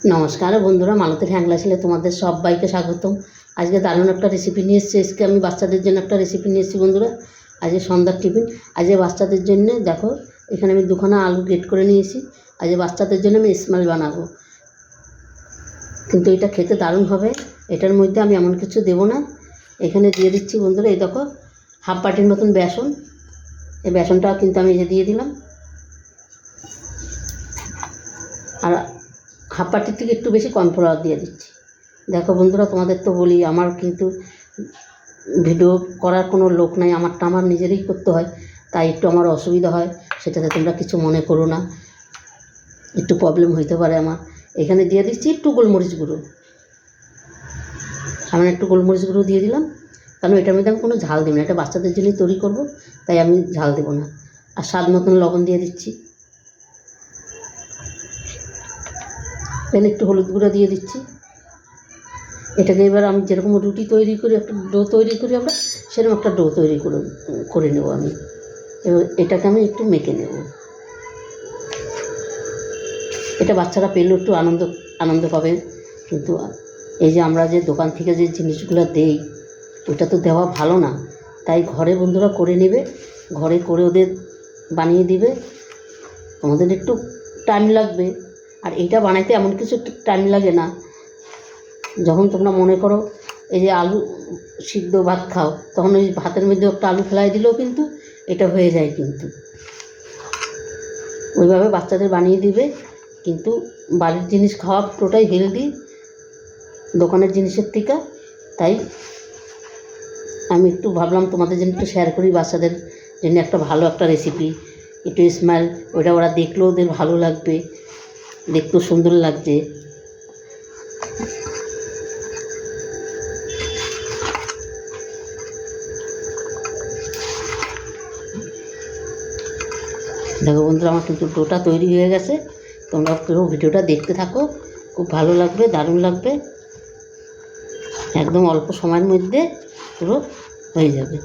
নমস্কার বন্ধুরা, মালতীর হ্যাংলা ছেলে তোমাদের সবাইকে স্বাগতম। আজকে দারুণ একটা রেসিপি নিয়ে এসেছি। আজকে আমি বাচ্চাদের জন্য একটা রেসিপি নিয়ে এসেছি বন্ধুরা। আজকে সন্ধ্যার টিফিন। আজকে বাচ্চাদের জন্য দেখো, এখানে আমি দুখানা আলু গ্রেট করে নিয়েছি। আজকে বাচ্চাদের জন্য আমি স্মেল বানাবো, কিন্তু এটা খেতে দারুণ হবে। এটার মধ্যে আমি এমন কিছু দেবো না। এখানে দিয়ে দিচ্ছি বন্ধুরা, এই দেখো হাফ বাটির মতন বেসন। এই বেসনটা কিন্তু আমি দিয়ে দিলাম, আর হাফ বাটির থেকে একটু বেশি কর্নফ্লাওয়ার দিয়ে দিচ্ছি। দেখো বন্ধুরা, তোমাদের তো বলি আমার কিন্তু ভিডিও করার কোনো লোক নাই, আমারটা আমার নিজেরই করতে হয়, তাই একটু আমার অসুবিধা হয়। সেটাতে তোমরা কিছু মনে করো না, একটু প্রবলেম হইতে পারে আমার। এখানে দিয়ে দিচ্ছি একটু গোলমরিচ গুঁড়ো, সামনে একটু গোলমরিচ গুঁড়ো দিয়ে দিলাম, কারণ এটার মধ্যে আমি কোনো ঝাল দেব না, এটা বাচ্চাদের জন্যই তৈরি করব, তাই আমি ঝাল দেবো না। আর স্বাদ মতন লবণ দিয়ে দিচ্ছি। এখানে একটু হলুদ গুঁড়ো দিয়ে দিচ্ছি। এটাকে এবার আমি যেরকম রুটি তৈরি করি, একটা ডো তৈরি করি আমরা, সেরকম একটা ডো তৈরি করে নেব আমি। এবার এটাকে আমি একটু মেখে নেব। এটা বাচ্চারা পেলেও একটু আনন্দ পাবে। কিন্তু এই যে আমরা যে দোকান থেকে যে জিনিসগুলো দেই, ওটা তো দেওয়া ভালো না। তাই ঘরে বন্ধুরা করে নেবে, ঘরে করে ওদের বানিয়ে দিবে। তোমাদের একটু টাইম লাগবে, আর এইটা বানাইতে এমন কিছু একটু টাইম লাগে না। যখন তোমরা মনে করো এই যে আলু সিদ্ধ ভাত খাও, তখন ওই ভাতের মধ্যে একটা আলু ফেলাই দিলেও কিন্তু এটা হয়ে যায়। কিন্তু ওইভাবে বাচ্চাদের বানিয়ে দিবে। কিন্তু বাড়ির জিনিস খাওয়া পুরোটাই হেলদি দোকানের জিনিসের থেকে। তাই আমি একটু ভাবলাম তোমাদের জন্য একটু শেয়ার করি, বাচ্চাদের জন্য একটা ভালো একটা রেসিপি। একটু স্মেল, ওটা ওরা দেখলেও ওদের ভালো লাগবে, দেখতেও সুন্দর লাগছে। দেখো বন্ধুরা, আমার কিন্তু ডোটা তৈরি হয়ে গেছে। তোমরা পুরো ভিডিওটা দেখতে থাকো, খুব ভালো লাগবে, দারুণ লাগবে। একদম অল্প সময়ের মধ্যে পুরো হয়ে যাবে।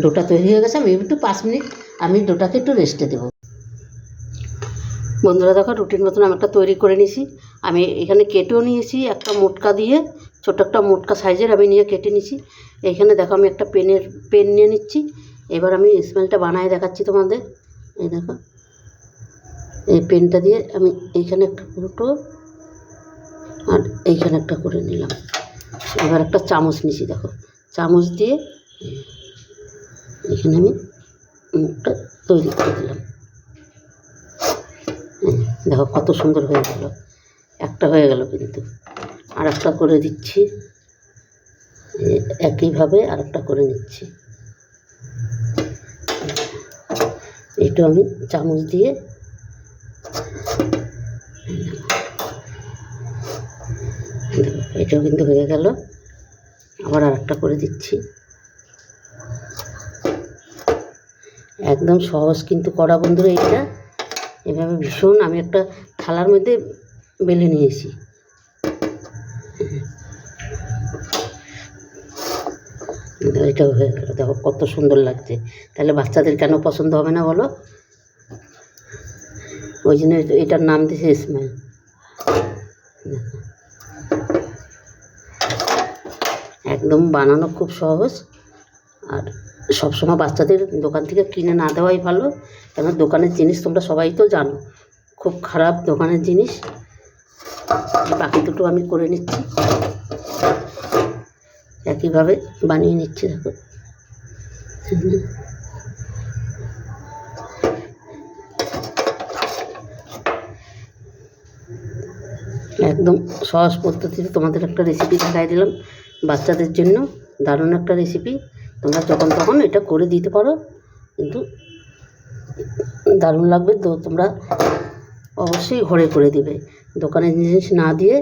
ডোটা তৈরি হয়ে গেছে। আমি একটু 5 মিনিট আমি ডোটাকে একটু রেস্টে দেবো। বন্ধুরা দেখো, রুটির মতন আমি একটা তৈরি করে নিয়েছি। আমি এখানে কেটেও নিয়েছি, একটা মোটকা দিয়ে, ছোটো একটা মোটকা সাইজের আমি নিয়ে কেটে নিয়েছি। এইখানে দেখো আমি একটা পেন নিয়ে নিচ্ছি। এবার আমি স্মেলটা বানায় দেখাচ্ছি তোমাদের। এই দেখো, এই পেনটা দিয়ে আমি এইখানে একটা ফুটো আর এইখানে একটা করে নিলাম। এবার একটা চামচ নিয়েছি, দেখো চামচ দিয়ে এখানে আমি মুখটা তৈরি করে দিলাম। দেখো কত সুন্দর হয়ে গেল। একটা হয়ে গেল, কিন্তু আর একটা করে দিচ্ছি। একইভাবে আর একটা করে নিচ্ছি। এটা আমি চামচ দিয়ে এটাও কিন্তু হয়ে গেল। আবার আর একটা করে দিচ্ছি। একদম সহজ কিন্তু করা বন্ধুরা এটা। এভাবে ভীষণ, আমি একটা থালার মধ্যে বেলে নিয়েছি। এটাও হয়ে গেল। দেখো কত সুন্দর লাগছে। তাহলে বাচ্চাদের কেন পছন্দ হবে না বলো? ওই জন্য এটার নাম দিয়েছে স্মেল। একদম বানানো খুব সহজ, আর সবসময় বাচ্চাদের দোকান থেকে কিনে না দেওয়াই ভালো। কেন দোকানের জিনিস তোমরা সবাই তো জানো, খুব খারাপ দোকানের জিনিস। বাকি দুটো আমি করে নিচ্ছি, একইভাবে বানিয়ে নিচ্ছি। দেখো একদম সহজ পদ্ধতিতে তোমাদের একটা রেসিপি দেখাই দিলাম বাচ্চাদের জন্য। দারুণ একটা রেসিপি, তোমরা যখন তখন এটা করে দিতে পারো, কিন্তু দারুণ লাগবে। তো তোমরা অবশ্যই ঘরে করে দিবে, দোকানের জিনিস না দিয়ে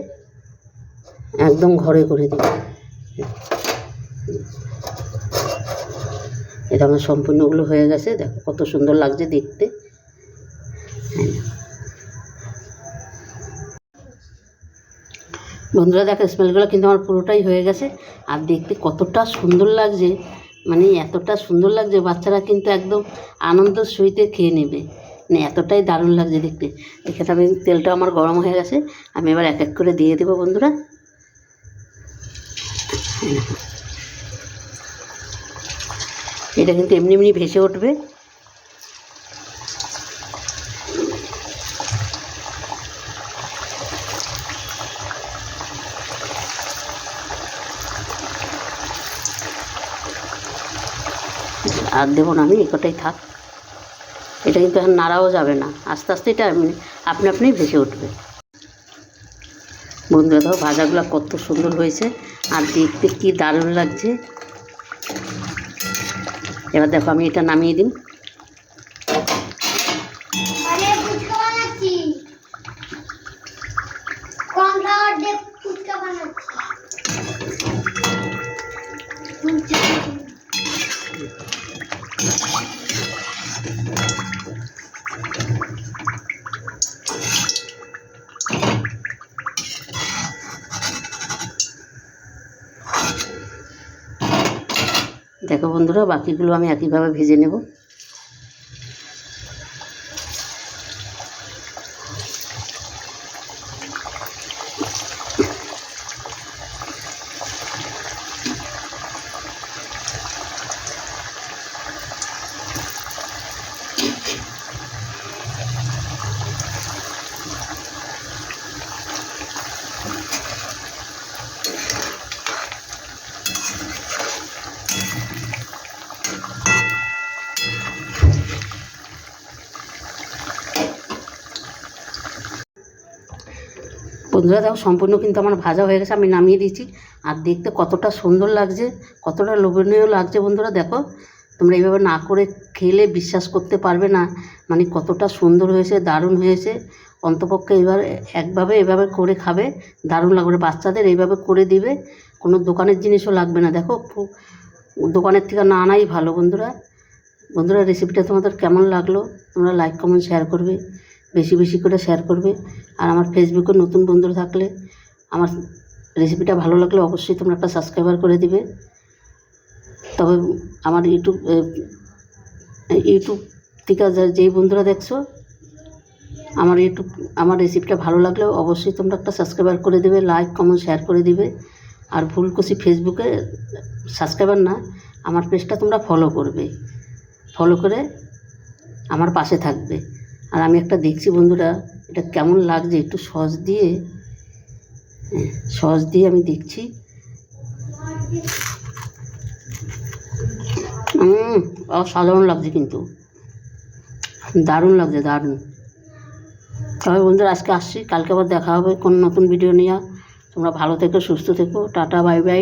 একদম ঘরে করে দিবে। এটা আমার সম্পূর্ণগুলো হয়ে গেছে। দেখো কত সুন্দর লাগছে দেখতে। বন্ধুরা দেখো, স্মেলগুলো কিন্তু আমার পুরোটাই হয়ে গেছে, আর দেখতে কতটা সুন্দর লাগছে, মানে এতটা সুন্দর লাগছে, বাচ্চারা কিন্তু একদম আনন্দ সহিতে খেয়ে নেবে। মানে এতটাই দারুণ লাগছে দেখতে। এখানে আমি তেলটা আমার গরম হয়ে গেছে, আমি এবার এক এক করে দিয়ে দেবো বন্ধুরা। এটা কিন্তু এমনি এমনি ভেসে উঠবে। আর দেবো না আমি, একটাই থাক। এটা কিন্তু এখন নাড়াও যাবে না, আস্তে আস্তে এটা আপনি আপনিই ভেসে উঠবে। বন্ধুরা দেখো ভাজাগুলো কত সুন্দর হয়েছে আর দেখতে কি দারুণ লাগছে। এবার দেখো আমি এটা নামিয়ে দিই। দেখো বন্ধুরা বাকিগুলো আমি একইভাবে ভেজে নেব। বন্ধুরা দেখো সম্পূর্ণ কিন্তু আমার ভাজা হয়ে গেছে, আমি নামিয়ে দিয়েছি। আর দেখতে কতটা সুন্দর লাগছে, কতটা লোভনীয় লাগছে বন্ধুরা। দেখো তোমরা এইভাবে না করে খেলে বিশ্বাস করতে পারবে না, মানে কতটা সুন্দর হয়েছে, দারুণ হয়েছে। অন্তপক্ষে এভাবে করে খাবে, দারুণ লাগবে। বাচ্চাদের এইভাবে করে দিবে, কোনো দোকানের জিনিসও লাগবে না। দেখো দোকানের থেকে না আনাই ভালো বন্ধুরা। রেসিপিটা তোমাদের কেমন লাগলো তোমরা লাইক কমেন্ট শেয়ার করবে, বেশি বেশি করে শেয়ার করবে। আর আমার ফেসবুকে নতুন বন্ধুরা থাকলে আমার রেসিপিটা ভালো লাগলে অবশ্যই তোমরা একটা সাবস্ক্রাইবার করে দিবে। তবে আমার ইউটিউব থেকে যেই বন্ধুরা দেখছো আমার রেসিপিটা ভালো লাগলে অবশ্যই তোমরা একটা সাবস্ক্রাইবার করে দেবে, লাইক কমেন্ট শেয়ার করে দিবে। আর ভুলকুশি ফেসবুকে সাবস্ক্রাইবার না, আমার পেজটা তোমরা ফলো করবে, ফলো করে আমার পাশে থাকবে। আর আমি একটা দেখছি বন্ধুরা এটা কেমন লাগছে, একটু সস দিয়ে আমি দেখছি। অসাধারণ লাগছে, কিন্তু দারুণ লাগছে, দারুণ। তবে বন্ধুরা আজকে আসছি, কালকে আবার দেখা হবে কোন নতুন ভিডিও নিয়ে। তোমরা ভালো থেকো, সুস্থ থেকো, টাটা, বাই বাই।